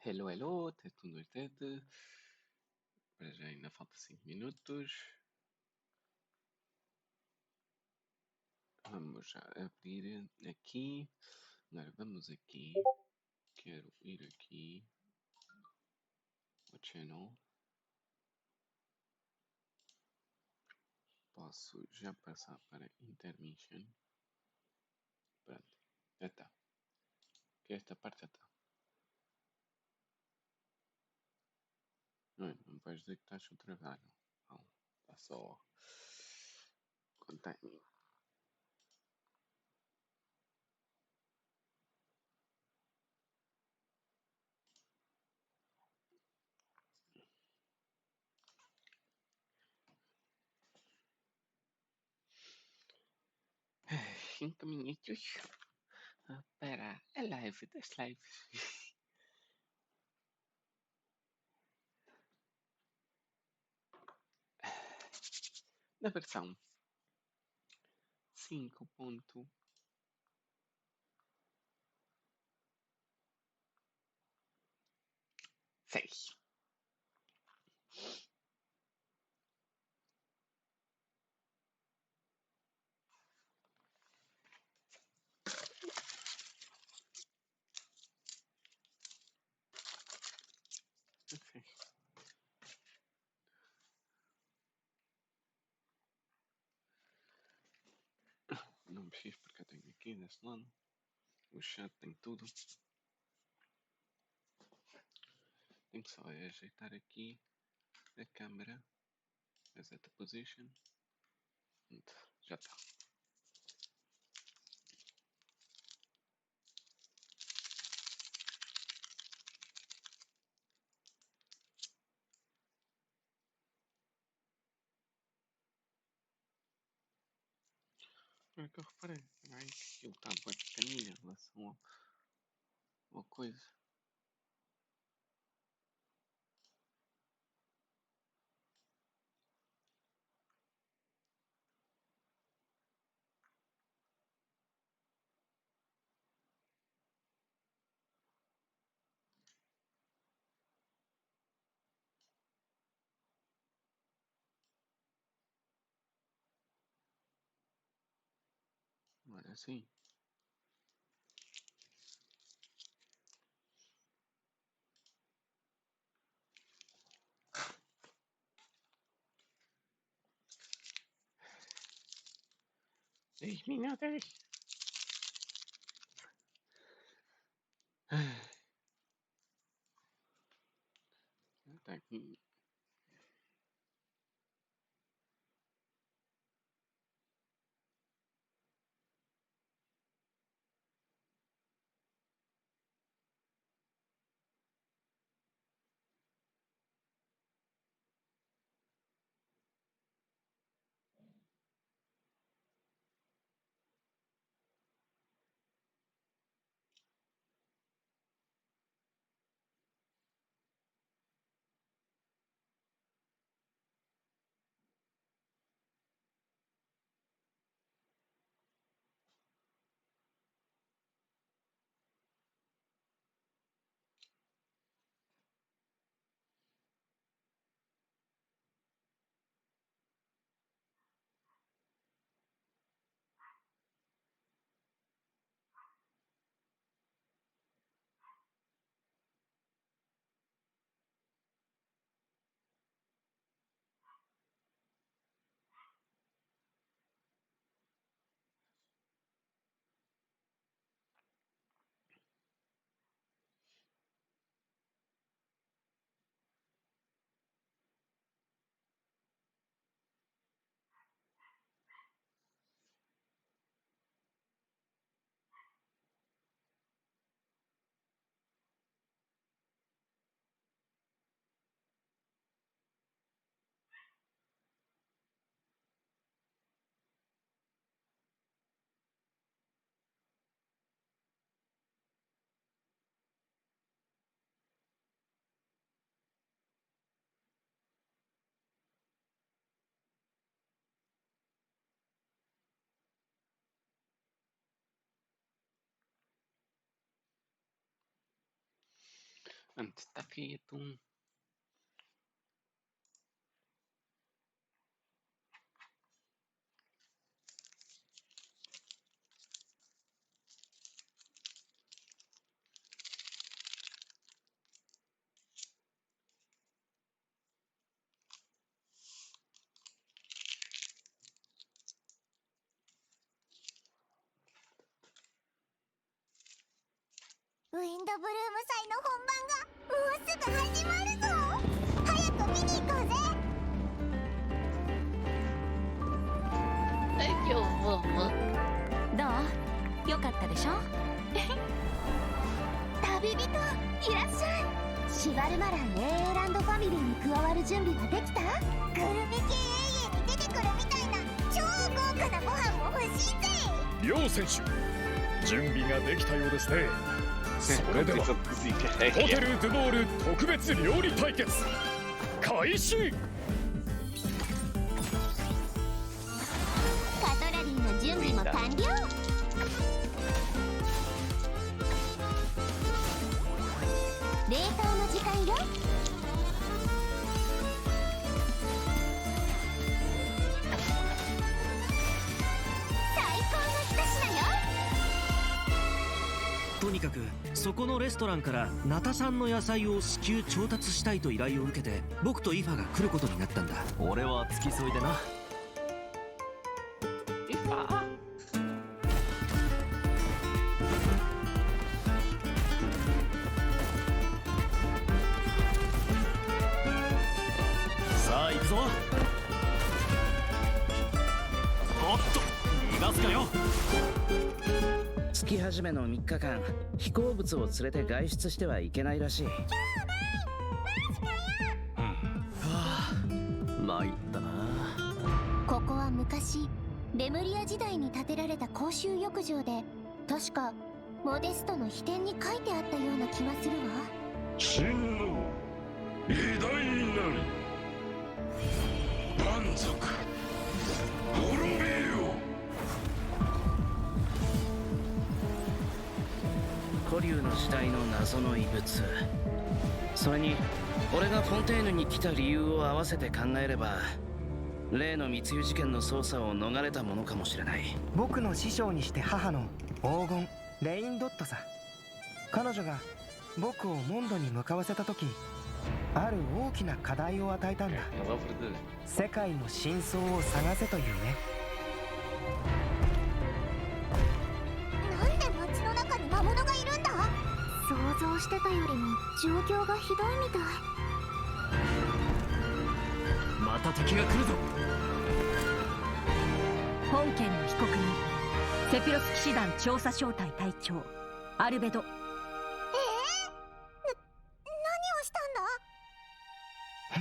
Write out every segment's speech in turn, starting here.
Hello, hello, teste 1, 2, teste. Para já ainda falta 5 minutos. Vamos já abrir aqui. Agora vamos aqui. Quero ir aqui. O channel. Posso já passar para intermission. Pronto, já está. Que esta parte já está. Não vais dizer que estás no trabalho. Não, está só com timing. Ai, 5 minutos para a live das lives. Na versão 5.6. Ok. Não preciso porque eu tenho aqui desse lado. O chat tem tudo. Tenho só ajeitar aqui a câmera. Reset a position. Já está. Agora que eu reparei. Ai, aquilo está bem pequenino em relação ao coisa. Agora sim. Dez minutos. Está aqui. Antes está quieto.両選手、準備ができたようですね。それではホテル・ドゥボール特別料理対決開始。カトラリーの準備も完了。冷凍の時間よ。とにかくそこのレストランからナタ産の野菜を至急調達したいと依頼を受けて、僕とイファが来ることになったんだ。俺は付き添いでな。イファさあ行くぞ。おっと逃がすかよ。月始めの3日間、飛行物を連れて外出してはいけないらしい。参ったな。ここは昔レムリア時代に建てられた公衆浴場で、確かモデストの秘典に書いてあったような気がするわ。真の偉大なり蛮族滅びよ。古竜の時代の謎の遺物、それに俺がフォンテーヌに来た理由を合わせて考えれば、例の密輸事件の捜査を逃れたものかもしれない。僕の師匠にして母の黄金レインドットさ。彼女が僕をモンドに向かわせた時、ある大きな課題を与えたんだ。世界の真相を探せというね。なんで街の中に魔物がいるんだ。想像してたよりも状況がひどいみたい。また敵が来るぞ。本件の被告人、セピロス騎士団調査小隊隊長アルベド。何をしたん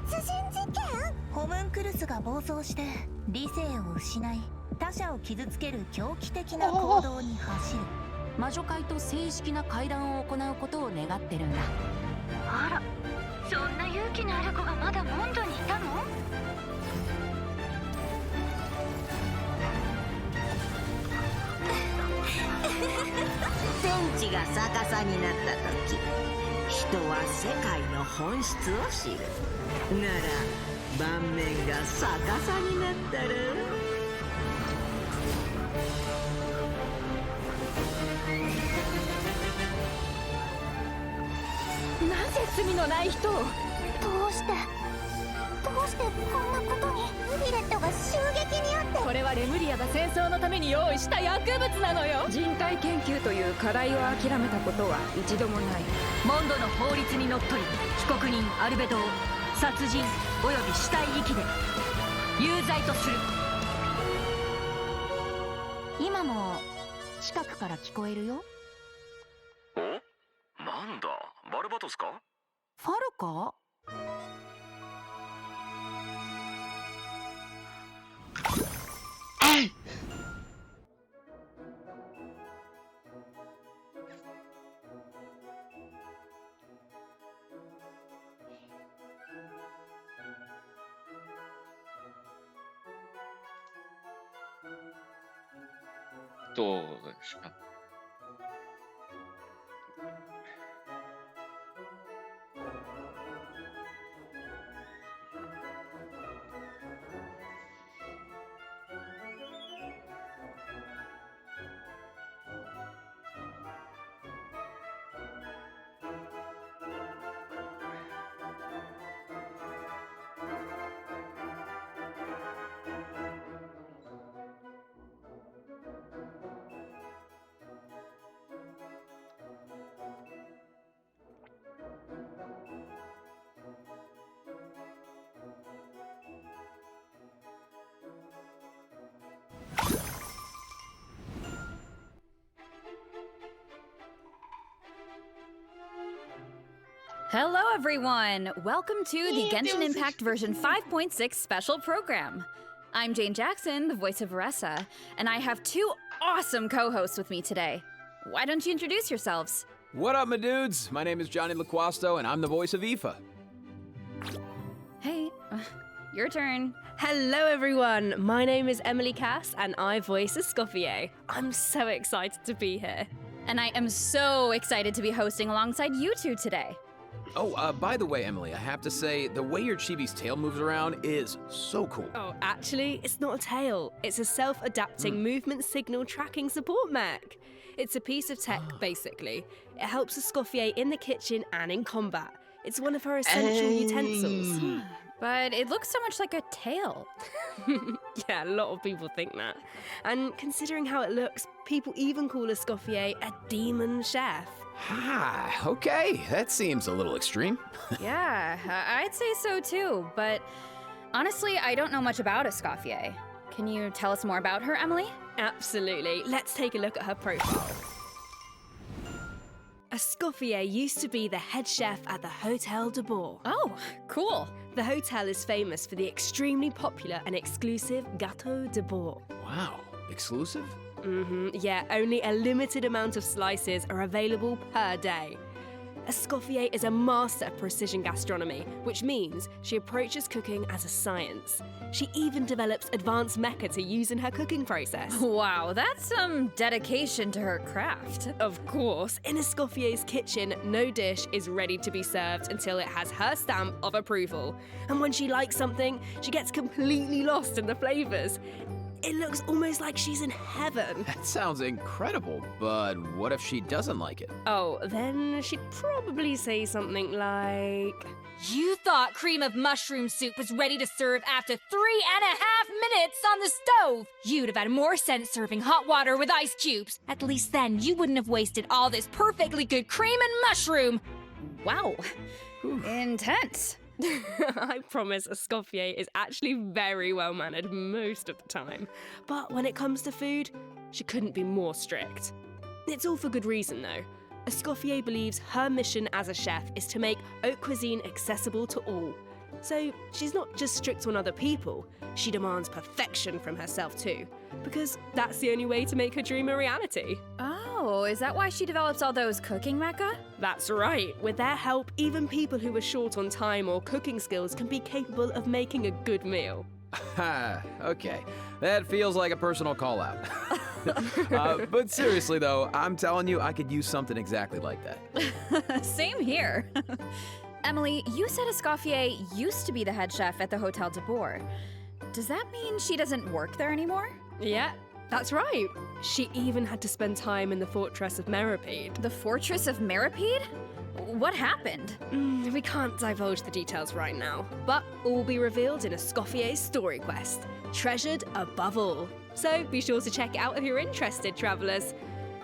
だ。殺人事件。ホムンクルスが暴走して理性を失い、他者を傷つける狂気的な行動に走る。魔女会と正式な会談を行うことを願ってるんだ。あら、そんな勇気のある子がまだモンドにいたの？天地が逆さになった時、人は世界の本質を知る。なら盤面が逆さになったら、なぜ罪のない人を。どうしてこんなことに。ヴィレットが襲撃にあって。これはレムリアが戦争のために用意した薬物なのよ。人体研究という課題を諦めたことは一度もない。モンドの法律にのっとり、被告人アルベドを殺人および死体遺棄で有罪とする。今も近くから聞こえるよ。お、なんだ、バルバトスか？ファルか？どうですか。Hello, everyone! Welcome to the Genshin Impact version 5.6 special program. I'm Jane Jackson, the voice of Varessa, and I have two awesome co-hosts with me today. Why don't you introduce yourselves? What up, my dudes? My name is Johnny LaQuasto, and I'm the voice of Aoife. Hey, your turn. Hello everyone, my name is Emily Cass and I voice Escoffier. I'm so excited to be here. And I am so excited to be hosting alongside you two today. Oh, by the way, Emily, I have to say, the way your chibi's tail moves around is so cool. Oh, actually, it's not a tail. It's a self-adapting movement signal tracking support mech. It's a piece of tech, basically. It helps Escoffier in the kitchen and in combat. It's one of her essential utensils. But it looks so much like a tail. Yeah, a lot of people think that. And considering how it looks, people even call Escoffier a demon chef. Ah, okay, that seems a little extreme. Yeah, I'd say so too, but honestly, I don't know much about Escoffier. Can you tell us more about her, Emily? Absolutely. Let's take a look at her profile. Escoffier used to be the head chef at the Hotel de Bourg. Oh, cool. The hotel is famous for the extremely popular and exclusive Gâteau de Bourg. Wow, exclusive? Yeah, only a limited amount of slices are available per day. Escoffier is a master of precision gastronomy, which means she approaches cooking as a science. She even develops advanced mecha to use in her cooking process. Wow, that's some dedication to her craft. Of course, in Escoffier's kitchen, no dish is ready to be served until it has her stamp of approval. And when she likes something, she gets completely lost in the flavors. It looks almost like she's in heaven. That sounds incredible, but what if she doesn't like it? Oh, then she'd probably say something like... You thought cream of mushroom soup was ready to serve after 3.5 minutes on the stove. You'd have had more sense serving hot water with ice cubes. At least then you wouldn't have wasted all this perfectly good cream and mushroom. Wow, intense. I promise Escoffier is actually very well-mannered most of the time. But when it comes to food, she couldn't be more strict. It's all for good reason, though. Escoffier believes her mission as a chef is to make haute cuisine accessible to all. So she's not just strict on other people, she demands perfection from herself too. Because that's the only way to make her dream a reality. Oh, is that why she develops all those cooking mecha? That's right. With their help, even people who are short on time or cooking skills can be capable of making a good meal. Okay, that feels like a personal call-out. But seriously though, I'm telling you, I could use something exactly like that. Same here. Emily, you said Escoffier used to be the head chef at the Hotel de Bourg. Does that mean she doesn't work there anymore? Yeah, that's right. She even had to spend time in the Fortress of Meripede. The Fortress of Meripede? What happened? We can't divulge the details right now, but all will be revealed in Escoffier's story quest, treasured above all. So be sure to check it out if you're interested, travellers.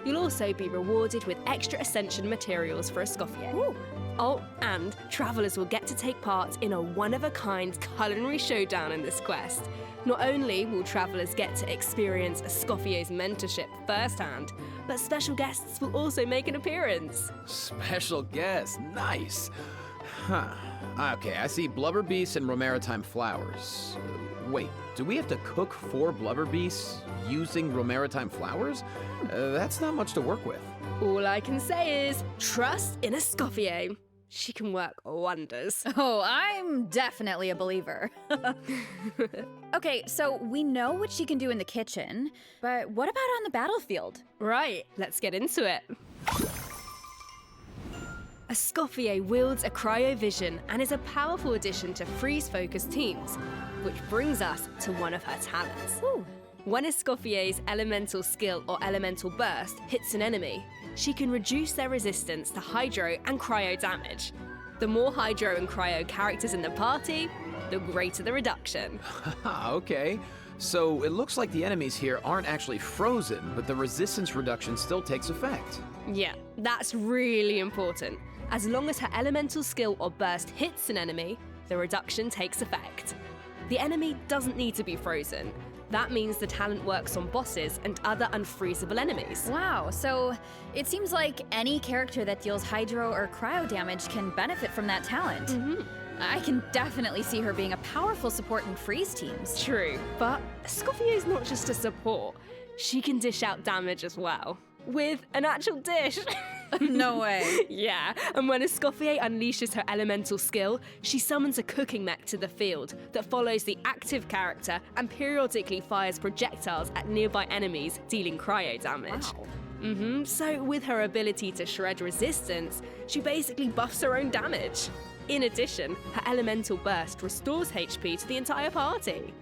You'll also be rewarded with extra ascension materials for Escoffier. Ooh. Oh, and travellers will get to take part in a one-of-a-kind culinary showdown in this quest. Not only will travellers get to experience Escoffier's mentorship firsthand, but special guests will also make an appearance. Special guest, nice. Huh. Okay, I see blubber beasts and romaritime flowers. Wait, do we have to cook 4 blubber beasts using romaritime flowers? That's not much to work with. All I can say is trust in Escoffier. She can work wonders. Oh, I'm definitely a believer. Okay, so we know what she can do in the kitchen, but what about on the battlefield? Right, let's get into it. Escoffier wields a cryovision and is a powerful addition to freeze-focused teams, which brings us to one of her talents. Ooh. When Escoffier's elemental skill or elemental burst hits an enemy, she can reduce their resistance to hydro and cryo damage. The more hydro and cryo characters in the party, the greater the reduction. Okay, so it looks like the enemies here aren't actually frozen, but the resistance reduction still takes effect. Yeah, that's really important. As long as her elemental skill or burst hits an enemy, the reduction takes effect. The enemy doesn't need to be frozen. That means the talent works on bosses and other unfreezable enemies. Wow, so it seems like any character that deals hydro or cryo damage can benefit from that talent. I can definitely see her being a powerful support in freeze teams. True, but Escoffier's not just a support. She can dish out damage as well. With an actual dish. No way. Yeah, and when Escoffier unleashes her elemental skill, she summons a cooking mech to the field that follows the active character and periodically fires projectiles at nearby enemies, dealing cryo damage. Wow. So with her ability to shred resistance, she basically buffs her own damage. In addition, her elemental burst restores HP to the entire party.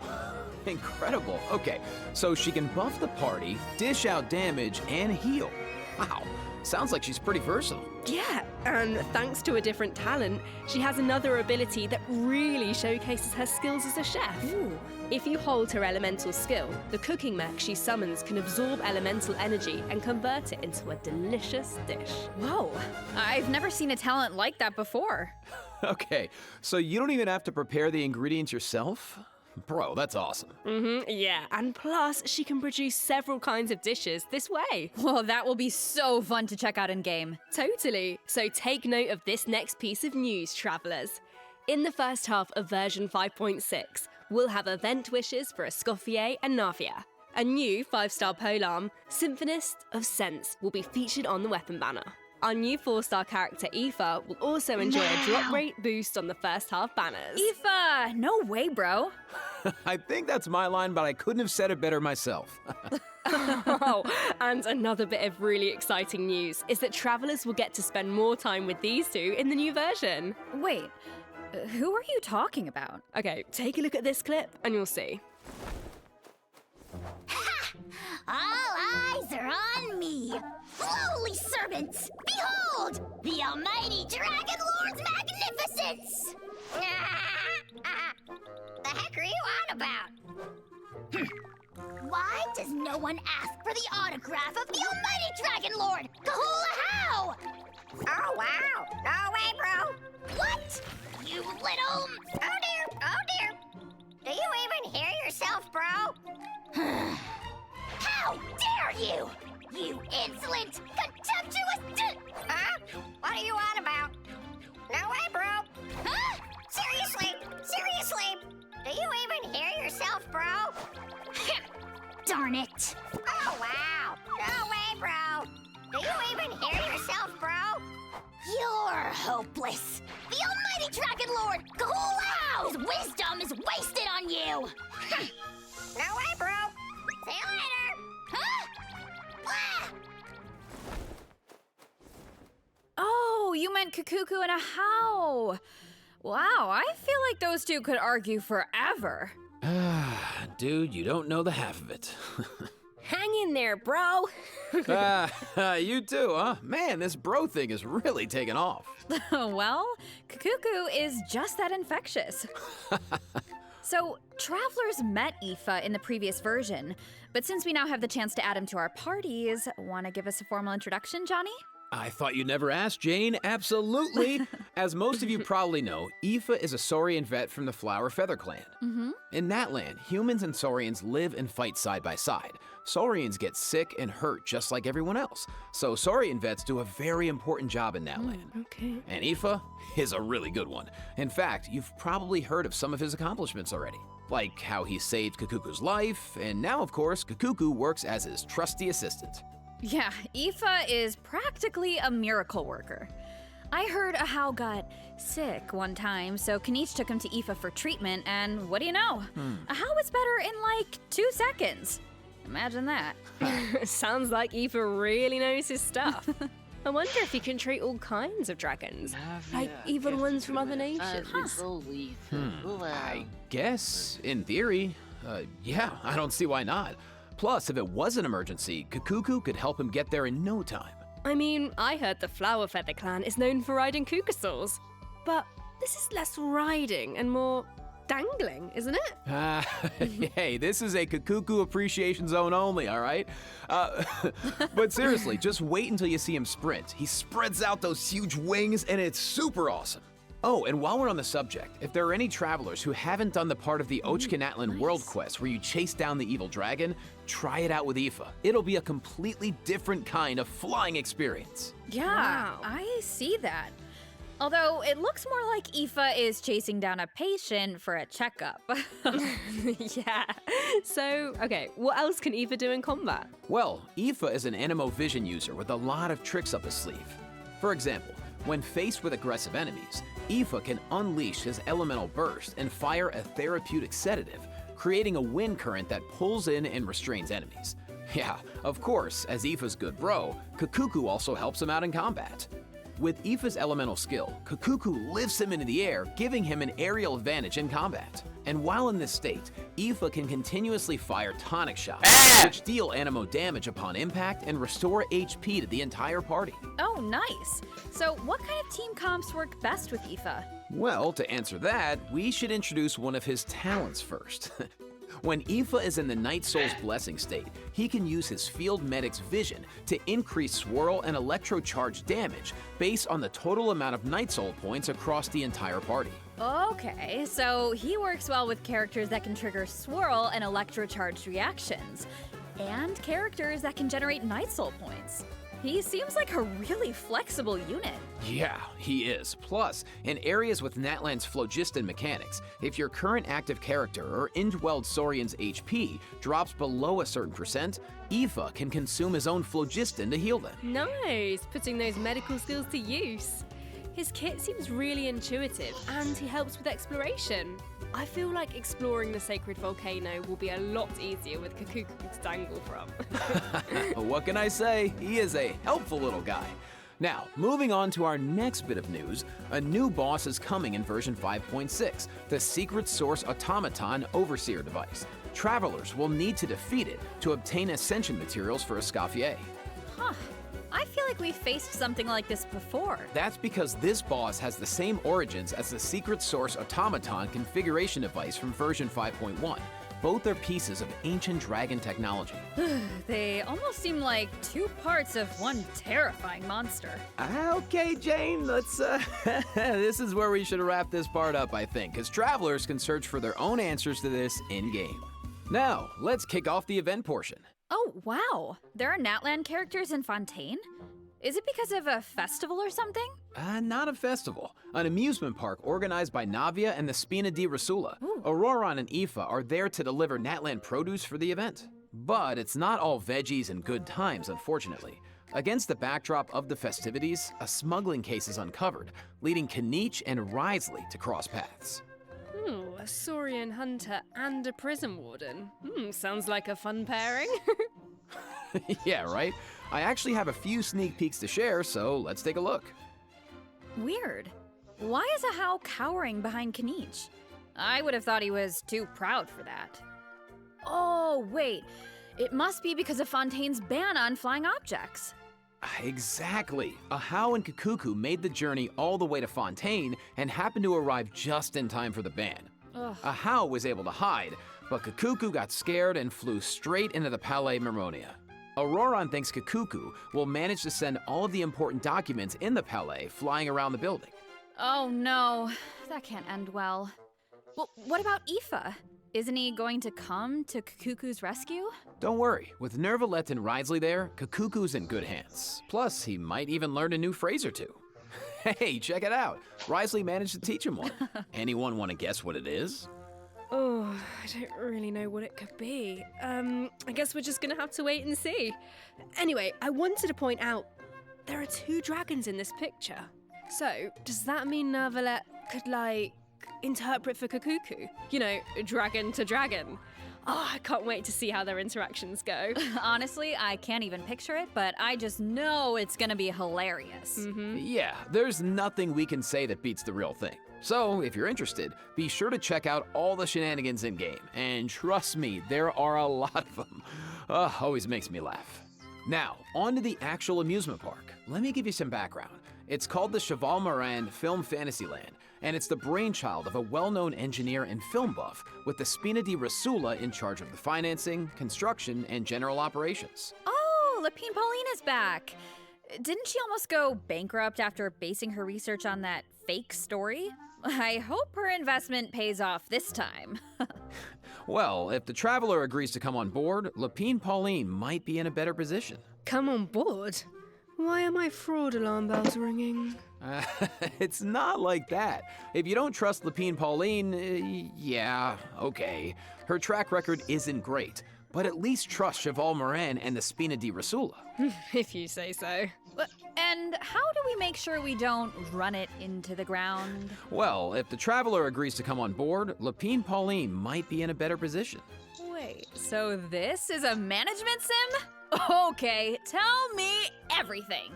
Incredible. Okay, so she can buff the party, dish out damage, and heal. Wow, sounds like she's pretty versatile. Yeah, and thanks to a different talent, she has another ability that really showcases her skills as a chef. Ooh. If you hold her elemental skill, the cooking mech she summons can absorb elemental energy and convert it into a delicious dish. Whoa, I've never seen a talent like that before. Okay, so you don't even have to prepare the ingredients yourself? Bro, that's awesome. Yeah, and plus, she can produce several kinds of dishes this way. Well, that will be so fun to check out in game. Totally. So take note of this next piece of news, travelers. In the first half of version 5.6, we'll have event wishes for Escoffier and Navia. A new 5-star polearm, Symphonist of Sense, will be featured on the weapon banner. Our new 4-star character, Aoife, will also enjoy a drop rate boost on the first half banners. Aoife! No way, bro. I think that's my line, but I couldn't have said it better myself. Oh, and another bit of really exciting news is that travelers will get to spend more time with these two in the new version. Wait, who are you talking about? Okay, take a look at this clip and you'll see. All eyes are on me. Lowly servants, behold, the almighty Dragon Lord's magnificence! The heck are you on about? Why does no one ask for the autograph of the almighty Dragon Lord? Kahula how? Oh, wow. No way, bro. What? You little... Oh, dear. Do you even hear yourself, bro? How dare you! You insolent, contemptuous Huh? What are you on about? No way, bro. Huh? Seriously? Do you even hear yourself, bro? Darn it. Oh, wow. No way, bro. Do you even hear yourself, bro? You're hopeless. The almighty Dragon Lord, Kahulao's wisdom is wasted on you. No way, bro. See you later. Huh? Ah! Oh, you meant Kukuku and a how. Wow, I feel like those two could argue forever. Dude, you don't know the half of it. Hang in there, bro. You too, huh? Man, this bro thing is really taking off. Well, Kukuku is just that infectious. So, travelers met Aoife in the previous version, but since we now have the chance to add him to our parties, want to give us a formal introduction, Johnny? I thought you'd never ask, Jane. Absolutely. As most of you probably know, Aoife is a Saurian vet from the Flower Feather clan. In that land, humans and Saurians live and fight side by side. Saurians get sick and hurt just like everyone else. So Saurian vets do a very important job in that land. Okay. And Aoife is a really good one. In fact, you've probably heard of some of his accomplishments already. Like how he saved Kukuku's life, and now, of course, Kukuku works as his trusty assistant. Yeah, Aoife is practically a miracle worker. I heard Ahau got sick one time, so Kanish took him to Aoife for treatment, and what do you know? Ahau was better in like 2 seconds. Imagine that. Sounds like Aoife really knows his stuff. I wonder if he can treat all kinds of dragons, like even ones from other nations. I guess, in theory, yeah, I don't see why not. Plus, if it was an emergency, Kukuku could help him get there in no time. I mean, I heard the Flower Feather clan is known for riding kukasaurs, but this is less riding and more dangling, isn't it? Hey, this is a Kukuku appreciation zone only, all right? But seriously, just wait until you see him sprint. He spreads out those huge wings, and it's super awesome. Oh, and while we're on the subject, if there are any travelers who haven't done the part of the Ochkanatlan World Quest where you chase down the evil dragon, try it out with Aoife. It'll be a completely different kind of flying experience. Yeah, Wow. I see that. Although it looks more like Aoife is chasing down a patient for a checkup. Yeah. So, okay, what else can Aoife do in combat? Well, Aoife is an Animo Vision user with a lot of tricks up his sleeve. For example, when faced with aggressive enemies, Aoife can unleash his elemental burst and fire a therapeutic sedative, creating a wind current that pulls in and restrains enemies. Yeah, of course, as Aoife's good bro, Kakuku also helps him out in combat. With Aoife's elemental skill, Kakuku lifts him into the air, giving him an aerial advantage in combat. And while in this state, Aoife can continuously fire tonic shots, which deal Animo damage upon impact and restore HP to the entire party. Oh, nice. So what kind of team comps work best with Aoife? Well, to answer that, we should introduce one of his talents first. When Aoife is in the Night Soul's Blessing state, he can use his Field Medic's vision to increase swirl and electrocharge damage based on the total amount of Night Soul points across the entire party. Okay, so he works well with characters that can trigger swirl and electrocharged reactions, and characters that can generate Night Soul points. He seems like a really flexible unit. Yeah, he is. Plus, in areas with Natlan's phlogiston mechanics, if your current active character or Indwelled Saurian's HP drops below a certain percent, Aoife can consume his own phlogiston to heal them. Nice, putting those medical skills to use. His kit seems really intuitive, and he helps with exploration. I feel like exploring the sacred volcano will be a lot easier with Kakuku to dangle from. What can I say? He is a helpful little guy. Now, moving on to our next bit of news, a new boss is coming in version 5.6, the Secret Source Automaton Overseer device. Travelers will need to defeat it to obtain ascension materials for Escoffier. Huh. I feel like we faced something like this before. That's because this boss has the same origins as the Secret Source Automaton configuration device from version 5.1. Both are pieces of ancient dragon technology. They almost seem like two parts of one terrifying monster. Okay, Jane, let's, this is where we should wrap this part up, I think, because travelers can search for their own answers to this in-game. Now, let's kick off the event portion. Oh, wow. There are Natlan characters in Fontaine? Is it because of a festival or something? Not a festival. An amusement park organized by Navia and the Spina di Rasula. Auroron and Aoife are there to deliver Natlan produce for the event. But it's not all veggies and good times, unfortunately. Against the backdrop of the festivities, a smuggling case is uncovered, leading Canich and Risley to cross paths. A Saurian hunter and a prison warden. Sounds like a fun pairing. Yeah, right? I actually have a few sneak peeks to share, so let's take a look. Weird. Why is Ahau cowering behind Canich? I would have thought he was too proud for that. Oh, wait. It must be because of Fontaine's ban on flying objects. Exactly. Ahau and Kakuku made the journey all the way to Fontaine and happened to arrive just in time for the ban. Ahau was able to hide, but Kakuku got scared and flew straight into the Palais Mermonia. Auroron thinks Kakuku will manage to send all of the important documents in the Palais flying around the building. Oh no, that can't end well. Well, what about Aoife? Isn't he going to come to Kakuku's rescue? Don't worry, with Nervalette and Risley there, Kakuku's in good hands. Plus, he might even learn a new phrase or two. Hey, check it out. Risley managed to teach him one. Anyone want to guess what it is? Oh, I don't really know what it could be. I guess we're just gonna have to wait and see. Anyway, I wanted to point out there are two dragons in this picture. So, does that mean Nervalette could, like, interpret for Kakuku? You know, dragon to dragon. Oh, I can't wait to see how their interactions go. Honestly, I can't even picture it, but I just know it's gonna be hilarious. Yeah, there's nothing we can say that beats the real thing. So, if you're interested, be sure to check out all the shenanigans in-game, and trust me, there are a lot of them. Always makes me laugh. Now, on to the actual amusement park. Let me give you some background. It's called the Cheval Moran Film Fantasyland, and it's the brainchild of a well-known engineer and film buff with the Spina di Rasula in charge of the financing, construction, and general operations. Oh, Lapine Paulina's back. Didn't she almost go bankrupt after basing her research on that fake story? I hope her investment pays off this time. Well, if the traveler agrees to come on board, Lapine Pauline might be in a better position. Come on board? Why are my fraud alarm bells ringing? It's not like that. If you don't trust Lapine Pauline, yeah, okay. Her track record isn't great, but at least trust Cheval Moran and the Spina di Rosula. If you say so. And how do we make sure we don't run it into the ground? Well, if the traveler agrees to come on board, Lapine Pauline might be in a better position. Wait, so this is a management sim? Okay, tell me everything.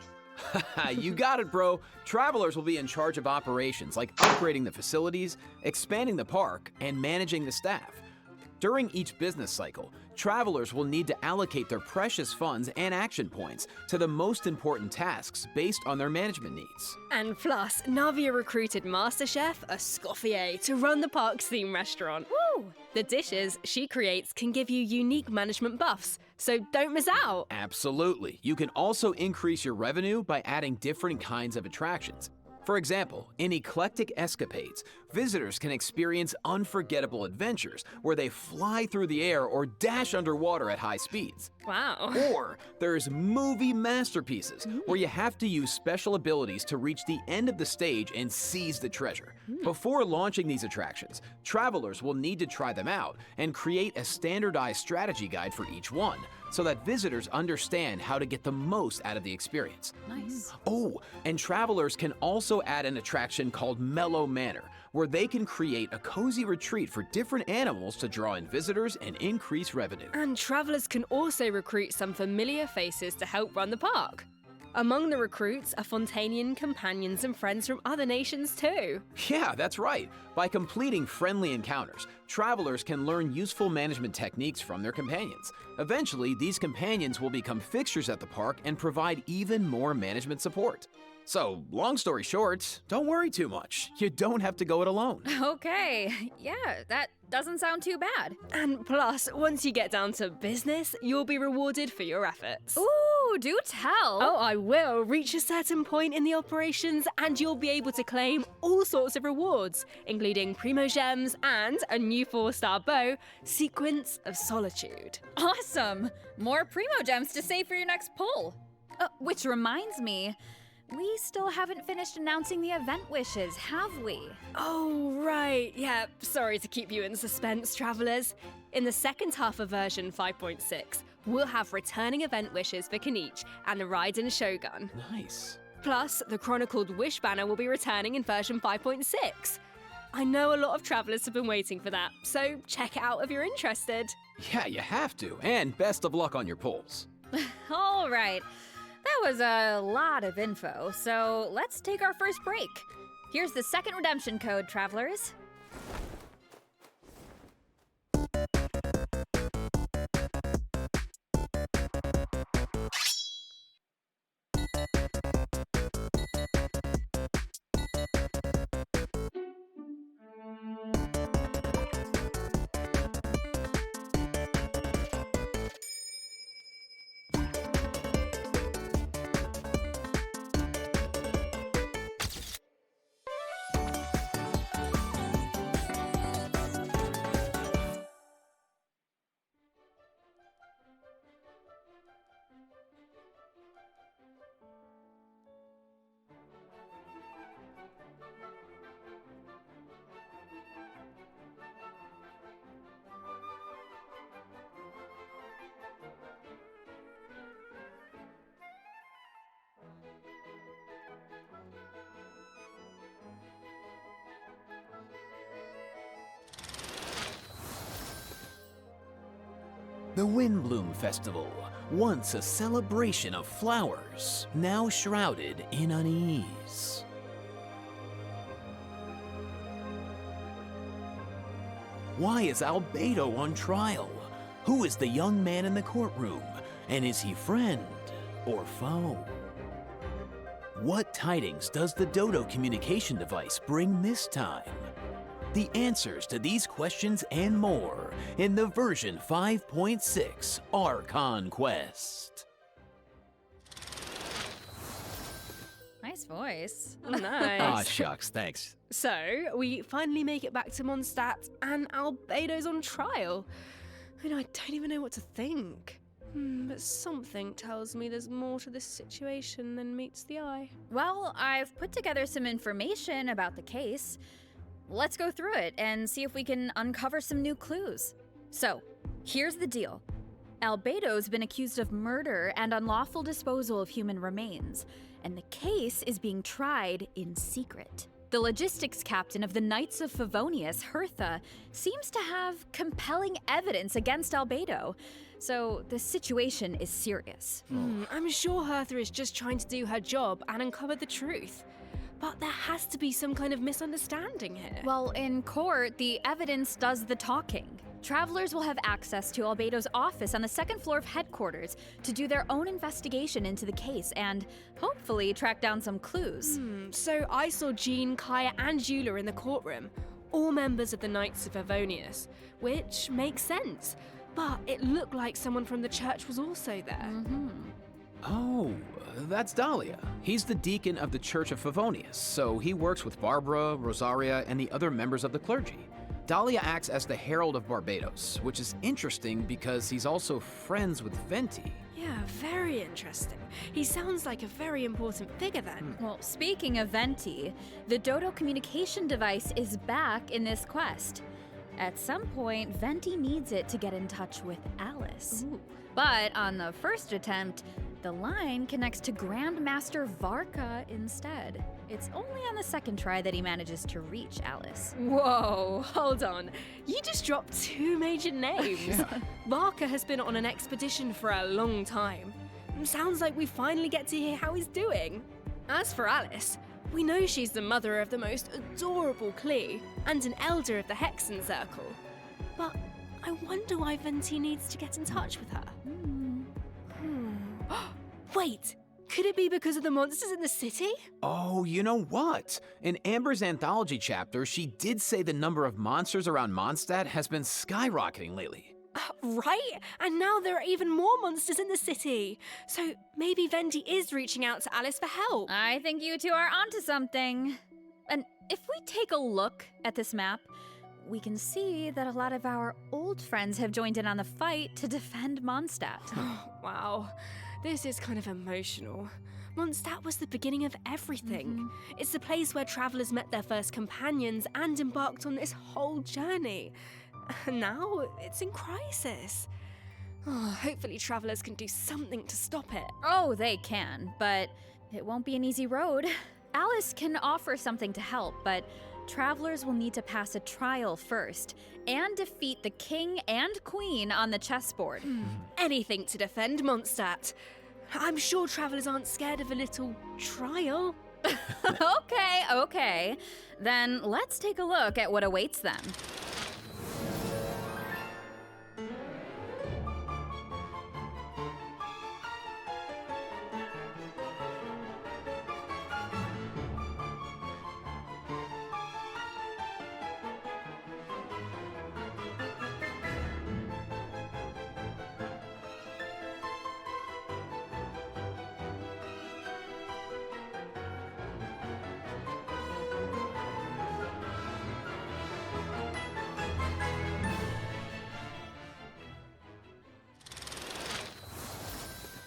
You got it, bro. Travelers will be in charge of operations like upgrading the facilities, expanding the park, and managing the staff. During each business cycle, travelers will need to allocate their precious funds and action points to the most important tasks based on their management needs. And plus, Navia recruited Master Chef Escoffier to run the park's theme restaurant. Woo! The dishes she creates can give you unique management buffs, so don't miss out. Absolutely. You can also increase your revenue by adding different kinds of attractions. For example, in Eclectic Escapades, visitors can experience unforgettable adventures where they fly through the air or dash underwater at high speeds. Wow. Or there's Movie Masterpieces, where you have to use special abilities to reach the end of the stage and seize the treasure. Before launching these attractions, travelers will need to try them out and create a standardized strategy guide for each one, so that visitors understand how to get the most out of the experience. Nice. Oh, and travelers can also add an attraction called Mellow Manor, where they can create a cozy retreat for different animals to draw in visitors and increase revenue. And travelers can also recruit some familiar faces to help run the park. Among the recruits are Fontanian companions and friends from other nations too. Yeah, that's right. By completing friendly encounters, travelers can learn useful management techniques from their companions. Eventually, these companions will become fixtures at the park and provide even more management support. So, long story short, don't worry too much. You don't have to go it alone. Okay, yeah, that doesn't sound too bad. And plus, once you get down to business, you'll be rewarded for your efforts. Ooh, do tell. Oh, I will. Reach a certain point in the operations and you'll be able to claim all sorts of rewards, including Primo Gems and a new 4-star bow, Sequence of Solitude. Awesome! More Primo Gems to save for your next pull. Which reminds me, we still haven't finished announcing the event wishes, have we? Oh, right. Yeah, sorry to keep you in suspense, travelers. In the second half of version 5.6, we'll have returning event wishes for Kenichi and the Raiden Shogun. Nice. Plus, the chronicled wish banner will be returning in version 5.6. I know a lot of travelers have been waiting for that, so check it out if you're interested. Yeah, you have to, and best of luck on your polls. All right. That was a lot of info, so let's take our first break. Here's the second redemption code, travelers. The Windbloom Festival, once a celebration of flowers, now shrouded in unease. Why is Albedo on trial? Who is the young man in the courtroom? And is he friend or foe? What tidings does the Dodo communication device bring this time? The answers to these questions and more in the version 5.6 Archon Quest. voice. Nice. Aw, shucks, thanks. So, we finally make it back to Mondstadt, and Albedo's on trial. And I don't even know what to think. But something tells me there's more to this situation than meets the eye. Well, I've put together some information about the case. Let's go through it and see if we can uncover some new clues. So, here's the deal. Albedo's been accused of murder and unlawful disposal of human remains, and the case is being tried in secret. The logistics captain of the Knights of Favonius, Hertha, seems to have compelling evidence against Albedo, so the situation is serious. I'm sure Hertha is just trying to do her job and uncover the truth. But there has to be some kind of misunderstanding here. Well, in court, the evidence does the talking. Travelers will have access to Albedo's office on the second floor of headquarters to do their own investigation into the case and hopefully track down some clues. So I saw Jean, Kaya, and Jula in the courtroom, all members of the Knights of Favonius, which makes sense. But it looked like someone from the church was also there. Oh, that's Dahlia. He's the deacon of the Church of Favonius, so he works with Barbara, Rosaria, and the other members of the clergy. Dahlia acts as the herald of Barbados, which is interesting because he's also friends with Venti. Yeah, very interesting. He sounds like a very important figure then. Well, speaking of Venti, the Dodo communication device is back in this quest. At some point, Venti needs it to get in touch with Alice. But on the first attempt, the line connects to Grandmaster Varka instead. It's only on the second try that he manages to reach Alice. Whoa, hold on. You just dropped two major names. Varka has been on an expedition for a long time. Sounds like we finally get to hear how he's doing. As for Alice, we know she's the mother of the most adorable Klee and an elder of the Hexen Circle. But I wonder why Venti needs to get in touch with her. Wait, could it be because of the monsters in the city? Oh, you know what? In Amber's anthology chapter, she did say the number of monsters around Mondstadt has been skyrocketing lately. Right, and now there are even more monsters in the city. So maybe Venti is reaching out to Alice for help. I think you two are onto something. And if we take a look at this map, we can see that a lot of our old friends have joined in on the fight to defend Mondstadt. Wow, this is kind of emotional. Mondstadt was the beginning of everything. It's the place where travelers met their first companions and embarked on this whole journey. Now it's in crisis. Hopefully travelers can do something to stop it. Oh, they can, but it won't be an easy road. Alice can offer something to help, but travelers will need to pass a trial first and defeat the king and queen on the chessboard. Anything to defend Mondstadt. I'm sure travelers aren't scared of a little trial. Okay. Then let's take a look at what awaits them.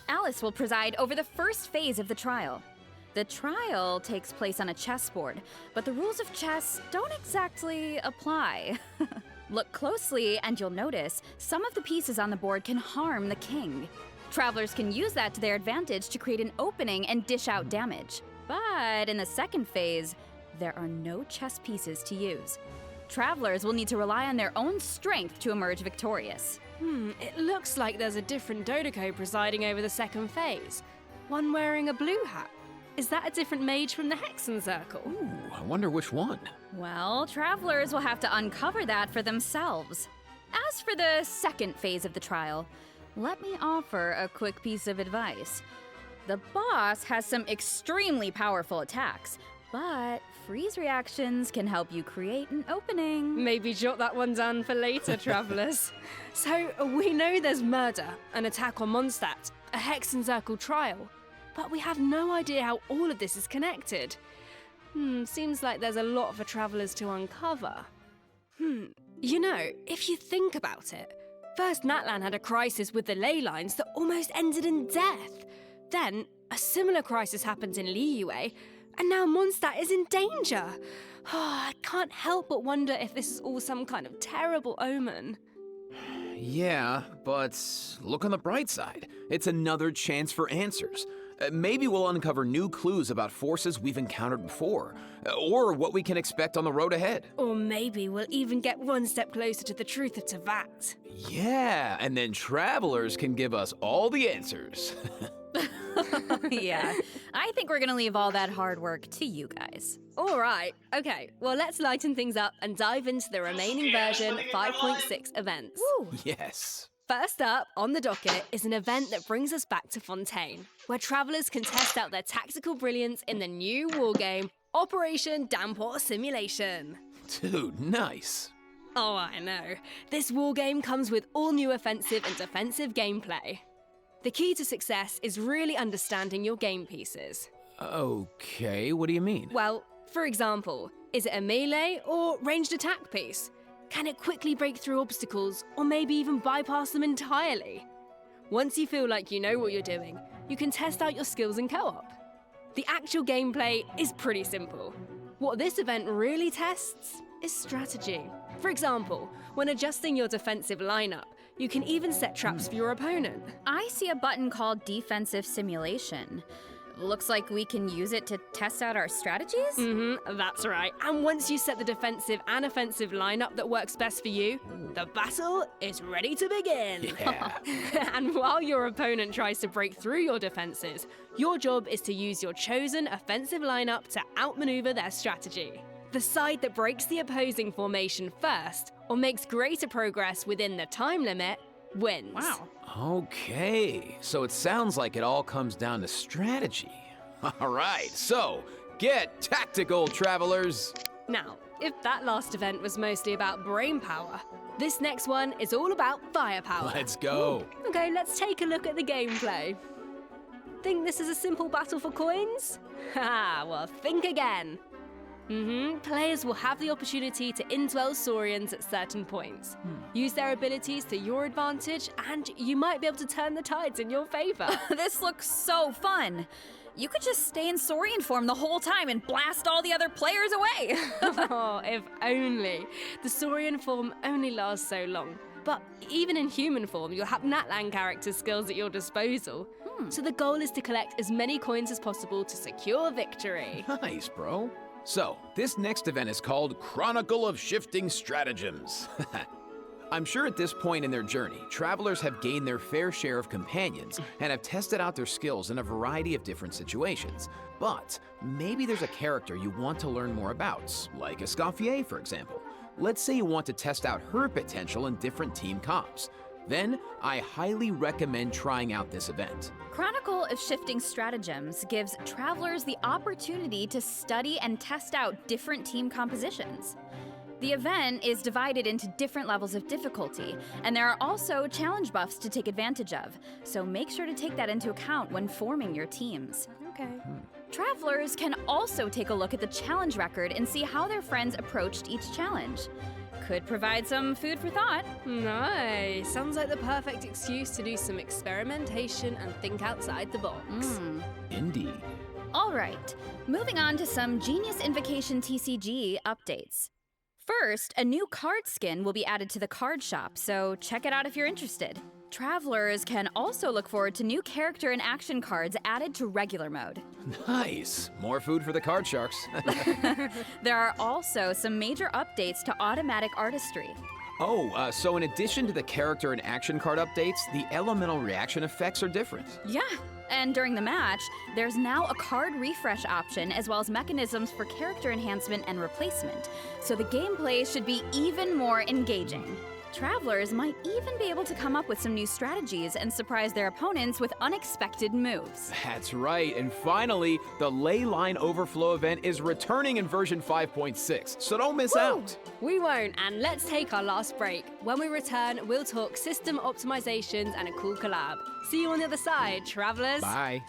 Alice will preside over the first phase of the trial. The trial takes place on a chessboard, but the rules of chess don't exactly apply. Look closely and you'll notice some of the pieces on the board can harm the king. Travelers can use that to their advantage to create an opening and dish out damage. But in the second phase, there are no chess pieces to use. Travelers will need to rely on their own strength to emerge victorious. It looks like there's a different Dodoco presiding over the second phase. One wearing a blue hat. Is that a different mage from the Hexen Circle? Ooh, I wonder which one. Well, travelers will have to uncover that for themselves. As for the second phase of the trial, let me offer a quick piece of advice. The boss has some extremely powerful attacks, but freeze reactions can help you create an opening. Maybe jot that one down for later, travelers. So, we know there's murder, an attack on Mondstadt, a Hexen Circle trial. but we have no idea how all of this is connected. Seems like there's a lot for travelers to uncover. You know, if you think about it, first Natlan had a crisis with the ley lines that almost ended in death. Then, a similar crisis happened in Liyue, and now Mondstadt is in danger. I can't help but wonder if this is all some kind of terrible omen. Yeah, but look on the bright side. It's another chance for answers. Maybe we'll uncover new clues about forces we've encountered before, or what we can expect on the road ahead. Or maybe we'll even get one step closer to the truth of Tevat. Yeah, and then travelers can give us all the answers. Yeah, I think we're gonna leave all that hard work to you guys. All right, okay, well, let's lighten things up and dive into the remaining version 5.6 events. Woo. Yes. First up on the docket is an event that brings us back to Fontaine, where travelers can test out their tactical brilliance in the new wargame, Operation Damport Simulation. Dude, nice. Oh, I know. This wargame comes with all new offensive and defensive gameplay. The key to success is really understanding your game pieces. Okay, what do you mean? Well, for example, is it a melee or ranged attack piece? Can it quickly break through obstacles, or maybe even bypass them entirely? Once you feel like you know what you're doing, you can test out your skills in co-op. The actual gameplay is pretty simple. What this event really tests is strategy. For example, when adjusting your defensive lineup, you can even set traps for your opponent. I see a button called Defensive Simulation. Looks like we can use it to test out our strategies? That's right. And once you set the defensive and offensive lineup that works best for you, the battle is ready to begin. Yeah. And while your opponent tries to break through your defenses, your job is to use your chosen offensive lineup to outmaneuver their strategy. The side that breaks the opposing formation first, or makes greater progress within the time limit, wins. Wow. Okay, so it sounds like it all comes down to strategy. All right, so get tactical, travelers. Now, if that last event was mostly about brain power, this next one is all about firepower. Let's go. Okay, let's take a look at the gameplay. Think this is a simple battle for coins? Ha, well, think again. Players will have the opportunity to indwell Saurians at certain points. Use their abilities to your advantage, and you might be able to turn the tides in your favor. This looks so fun. You could just stay in Saurian form the whole time and blast all the other players away. Oh, if only. The Saurian form only lasts so long. But even in human form, you'll have Natlan character skills at your disposal. So the goal is to collect as many coins as possible to secure victory. Nice, bro. So, this next event is called Chronicle of Shifting Stratagems. I'm sure at this point in their journey, travelers have gained their fair share of companions and have tested out their skills in a variety of different situations. But maybe there's a character you want to learn more about, like Escoffier, for example. Let's say you want to test out her potential in different team comps. Then, I highly recommend trying out this event. Chronicle of Shifting Stratagems gives travelers the opportunity to study and test out different team compositions. The event is divided into different levels of difficulty, and there are also challenge buffs to take advantage of, so make sure to take that into account when forming your teams. Okay. Travelers can also take a look at the challenge record and see how their friends approached each challenge. Could provide some food for thought. Nice. Sounds like the perfect excuse to do some experimentation and think outside the box. Indeed. All right, moving on to some Genius Invocation TCG updates. First, a new card skin will be added to the card shop, so check it out if you're interested. Travelers can also look forward to new character and action cards added to regular mode. Nice. More food for the card sharks. There are also some major updates to automatic artistry. Oh, so in addition to the character and action card updates, the elemental reaction effects are different. Yeah, and during the match, there's now a card refresh option as well as mechanisms for character enhancement and replacement, so the gameplay should be even more engaging. Travelers might even be able to come up with some new strategies and surprise their opponents with unexpected moves. That's right, and finally, the Ley Line Overflow event is returning in version 5.6, so don't miss out. We won't, and let's take our last break. When we return, we'll talk system optimizations and a cool collab. See you on the other side, travelers. Bye.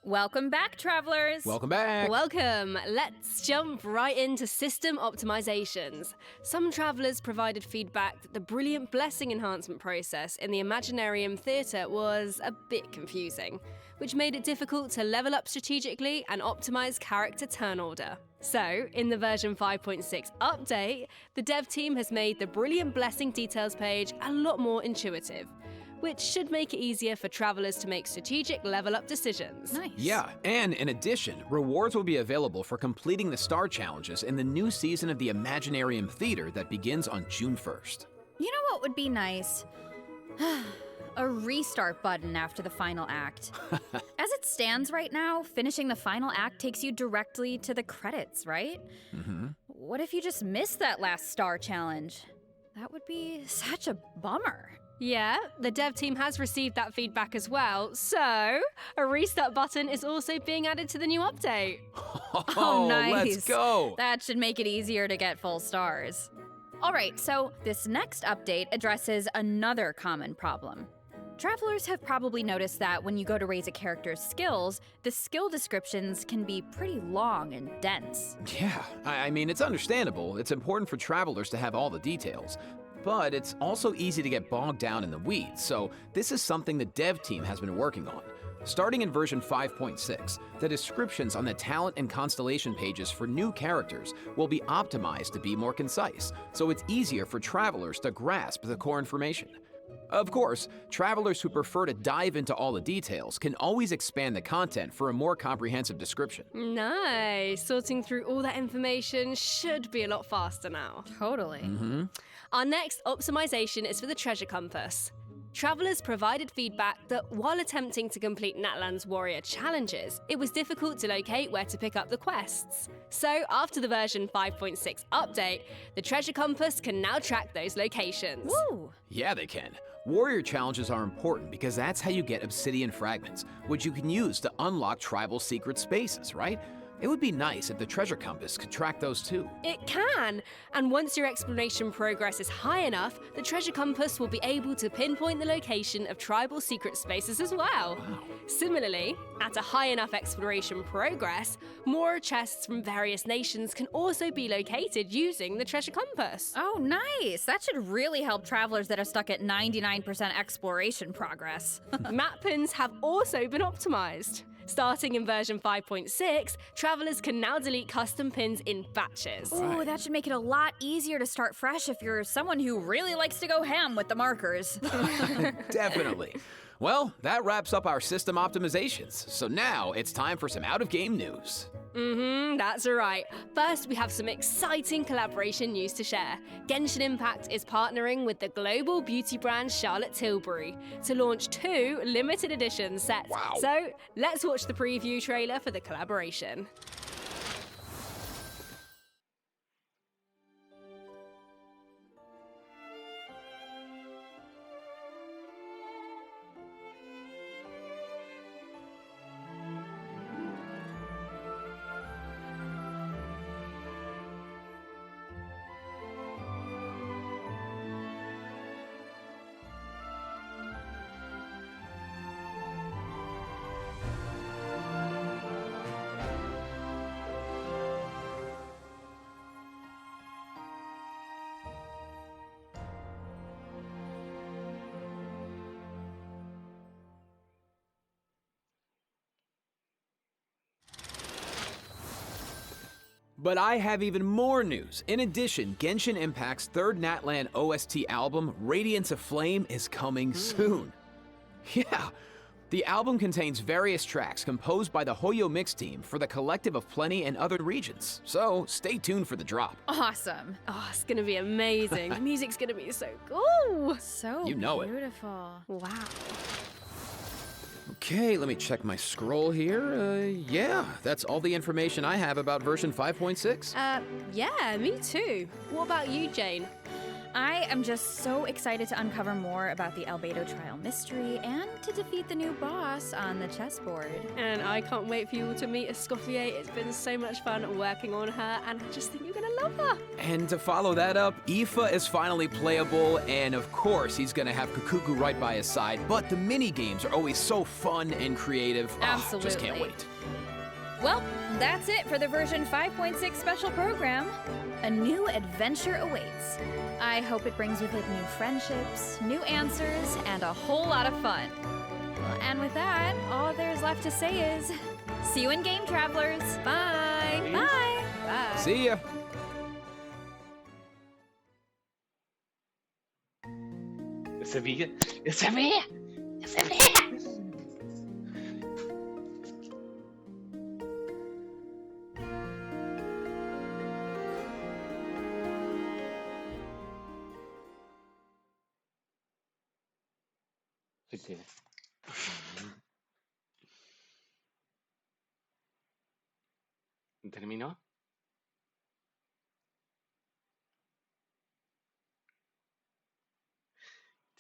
Welcome back, travelers. Welcome back. Welcome. Let's jump right into system optimizations. Some travelers provided feedback that the brilliant blessing enhancement process in the Imaginarium Theatre was a bit confusing, which made it difficult to level up strategically and optimize character turn order. So, in the version 5.6 update, the dev team has made the brilliant blessing details page a lot more intuitive, which should make it easier for travelers to make strategic level up decisions. Nice. Yeah, and in addition, rewards will be available for completing the star challenges in the new season of the Imaginarium Theater that begins on June 1st. You know what would be nice? A restart button after the final act. As it stands right now, finishing the final act takes you directly to the credits, right? Mm-hmm. What if you just missed that last star challenge? That would be such a bummer. Yeah, the dev team has received that feedback as well, so a restart button is also being added to the new update. Oh, nice. Let's go. That should make it easier to get full stars. All right, so this next update addresses another common problem. Travelers have probably noticed that when you go to raise a character's skills, the skill descriptions can be pretty long and dense. Yeah, I mean, it's understandable. It's important for travelers to have all the details. But it's also easy to get bogged down in the weeds, so this is something the dev team has been working on. Starting in version 5.6, the descriptions on the talent and constellation pages for new characters will be optimized to be more concise, so it's easier for travelers to grasp the core information. Of course, travelers who prefer to dive into all the details can always expand the content for a more comprehensive description. Nice. Sorting through all that information should be a lot faster now. Totally. Mm-hmm. Our next optimization is for the treasure compass. Travelers provided feedback that while attempting to complete Natlan's warrior challenges, it was difficult to locate where to pick up the quests. So, after the version 5.6 update, the treasure compass can now track those locations. Woo! Yeah, they can. Warrior challenges are important because that's how you get obsidian fragments, which you can use to unlock tribal secret spaces, right? It would be nice if the treasure compass could track those too. It can! And once your exploration progress is high enough, the treasure compass will be able to pinpoint the location of tribal secret spaces as well. Wow. Similarly, at a high enough exploration progress, more chests from various nations can also be located using the treasure compass. Oh, nice. That should really help travelers that are stuck at 99% exploration progress. Map pins have also been optimized. Starting in version 5.6, travelers can now delete custom pins in batches. Ooh, that should make it a lot easier to start fresh if you're someone who really likes to go ham with the markers. Definitely. Well, that wraps up our system optimizations. So now it's time for some out-of-game news. That's right. First, we have some exciting collaboration news to share. Genshin Impact is partnering with the global beauty brand Charlotte Tilbury to launch 2 limited edition sets. Wow. So, let's watch the preview trailer for the collaboration. But I have even more news. In addition, Genshin Impact's third Natlan OST album, Radiance of Flame, is coming soon. Yeah, the album contains various tracks composed by the Hoyo Mix team for the Collective of Plenty and other regions, so stay tuned for the drop. Awesome. Oh, it's gonna be amazing. The music's gonna be so cool. So You know it. beautiful. Wow. Okay, let me check my scroll here. Yeah, that's all the information I have about version 5.6. Yeah, me too. What about you, Jane? I am just so excited to uncover more about the Albedo trial mystery and to defeat the new boss on the chessboard. And I can't wait for you all to meet Escoffier. It's been so much fun working on her, and I just think you're gonna love her. And to follow that up, Aoife is finally playable, and of course he's gonna have Kukuku right by his side, but the mini games are always so fun and creative. Absolutely. Just can't wait. Well, that's it for the version 5.6 special program. A new adventure awaits. I hope it brings with it new friendships, new answers, and a whole lot of fun. Well, and with that, all there's left to say is, see you in game, travelers. Bye. Bye. Bye. See ya. Eu sabia! Eu sabia! Eu sabia! Okay. ¿Terminó?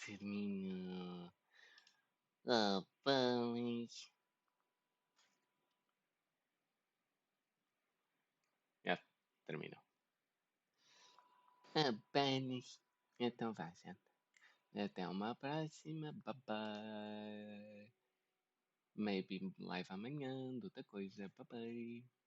Terminó. Oh, Bowie. Já, terminou. Apenas. Então vá, gente. Até uma próxima. Bye bye. Maybe live amanhã, de outra coisa. Bye bye.